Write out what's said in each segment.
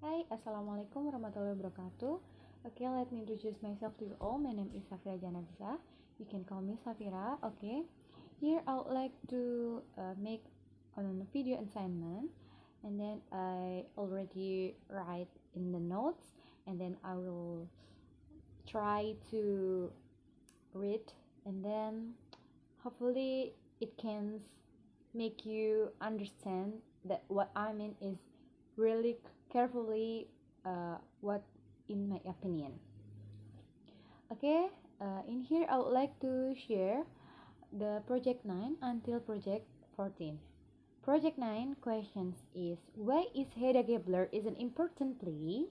Hi, Assalamualaikum warahmatullahi wabarakatuh. Okay, let me introduce myself to you all. My name is Safira Janabisa. You can call me Safira. Okay, here I would like to make a video assignment, and then I already write in the notes, and then I will try to read, and then hopefully it can make you understand that what I mean is really carefully what in my opinion. Okay, in here I would like to share the project 9 until project 14. Project 9 questions is why is Hedda Gabler is an important play?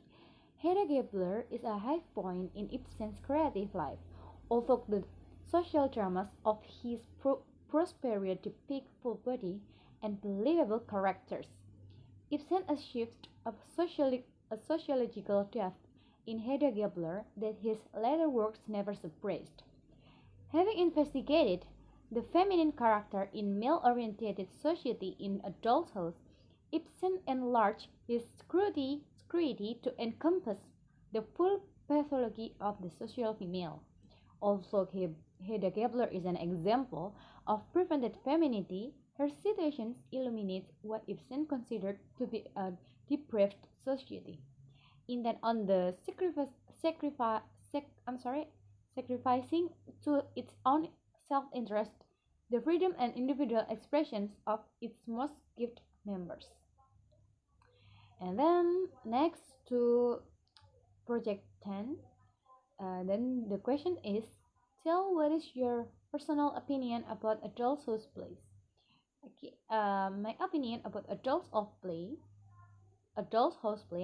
Hedda Gabler is a high point in Ibsen's creative life, although the social dramas of his prose period depict full body and believable characters. Ibsen achieved a sociological depth in Hedda Gabler that his later works never suppressed. Having investigated the feminine character in male-oriented society in adulthood, Ibsen enlarged his scrutiny to encompass the full pathology of the social female. Also, Hedda Gabler is an example of prevented femininity. Her situations illuminate what Ibsen considered to be a depraved society. In that on the sacrifice, sacrificing to its own self-interest, the freedom and individual expressions of its most gifted members. And then next to project 10, then the question is, tell what is your personal opinion about adulthood plays. Okay, my opinion about adult house play.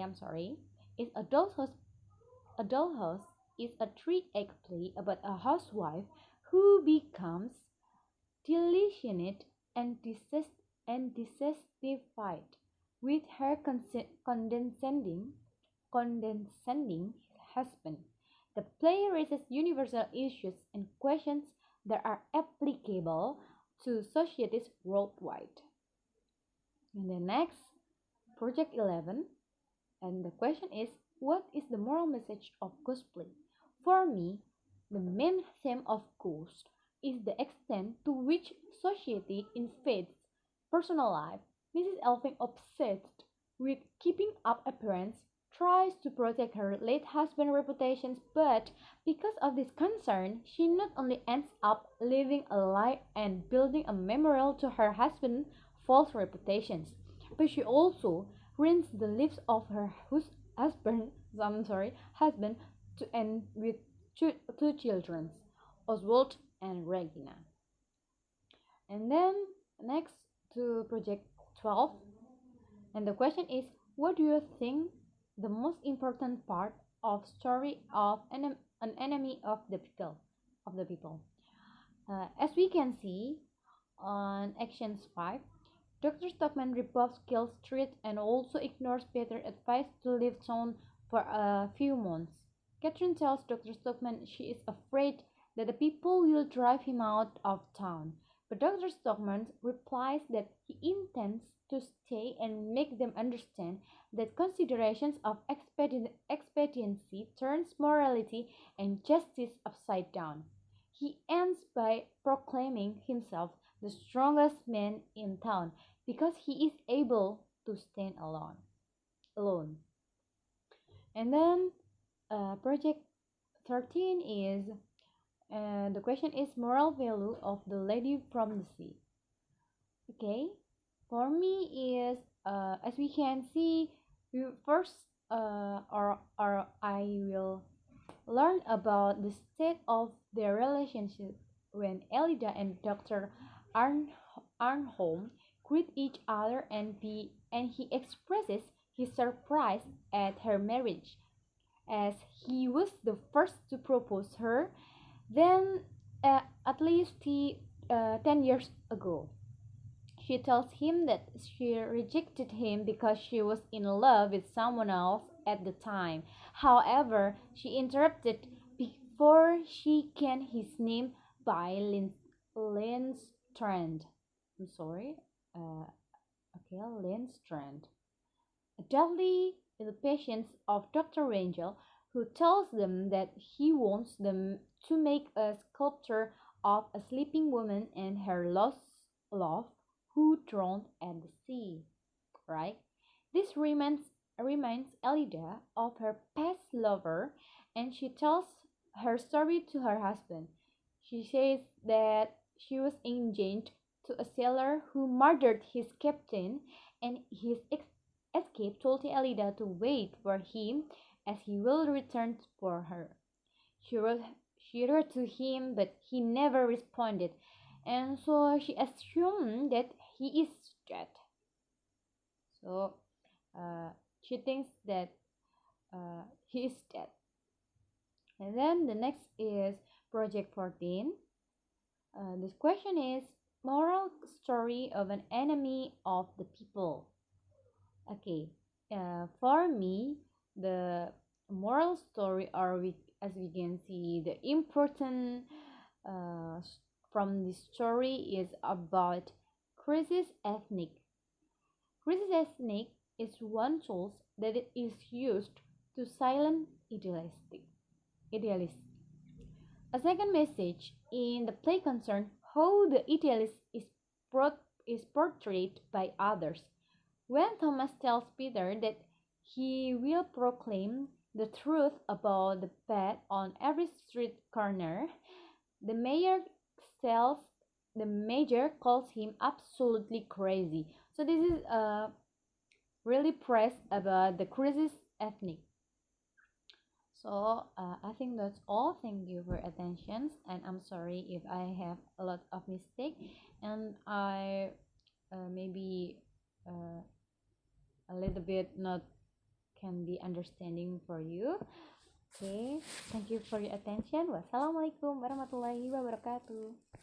I'm sorry, is adult house is a three-act play about a housewife who becomes disillusioned and dissatisfied with her condescending husband. The play raises universal issues and questions that are applicable to societies worldwide. And the next, Project 11, and the question is, what is the moral message of cosplay? For me, the main theme of Ghost is the extent to which society invades personal life. Mrs. Elving, obsessed with keeping up appearance, tries to protect her late husband's reputation, but because of this concern, she not only ends up living a lie and building a memorial to her husband's false reputations, but she also ruins the lives of her husband, husband to end with two children, Oswald and Regina. And then next to project 12, and the question is, what do you think the most important part of story of an enemy of the people? As we can see on actions 5, Dr. Stockman rebuffs Kill's threat and also ignores Peter's advice to leave town for a few months. Catherine tells Dr. Stockman she is afraid that the people will drive him out of town, but Dr. Stockman replies that he intends to stay and make them understand that considerations of expediency turns morality and justice upside down. He ends by proclaiming himself the strongest man in town because he is able to stand alone. And then project 13 is the question is moral value of the lady from the sea. Okay, for me is as we can see, we first or I will learn about the state of their relationship when Elida and Dr. Arnholm greet each other and he expresses his surprise at her marriage as he was the first to propose her then at least 10 years ago. She tells him that she rejected him because she was in love with someone else at the time. However, she interrupted before she can his name by Lindstrand. I'm sorry. Okay, Lindstrand. A deadly the patients of Dr. Rangel, who tells them that he wants them to make a sculpture of a sleeping woman and her lost love who drowned at the sea, right? This reminds Elida of her past lover, and she tells her story to her husband. She says that she was engaged to a sailor who murdered his captain, and his escape told Elida to wait for him as he will return for her. She wrote, she wrote to him, but he never responded, and so she assumed that he is dead. So uh, she thinks that he is dead. And then the next is Project 14. This question is moral story of an enemy of the people. Okay, for me, the moral story, or as we can see, the important uh, from this story is about crisis ethnic. Crisis ethnic is one tool that is used to silence idealists. A second message in the play concerns how the idealist is portrayed by others. When Thomas tells Peter that he will proclaim the truth about the bed on every street corner, the mayor tells the major calls him absolutely crazy. So this is really pressed about the crisis ethnic. So I think that's all. Thank you for attention, and I'm sorry if I have a lot of mistake, and I maybe uh, a little bit not can be understanding for you. Okay, thank you for your attention. Wassalamualaikum warahmatullahi wabarakatuh.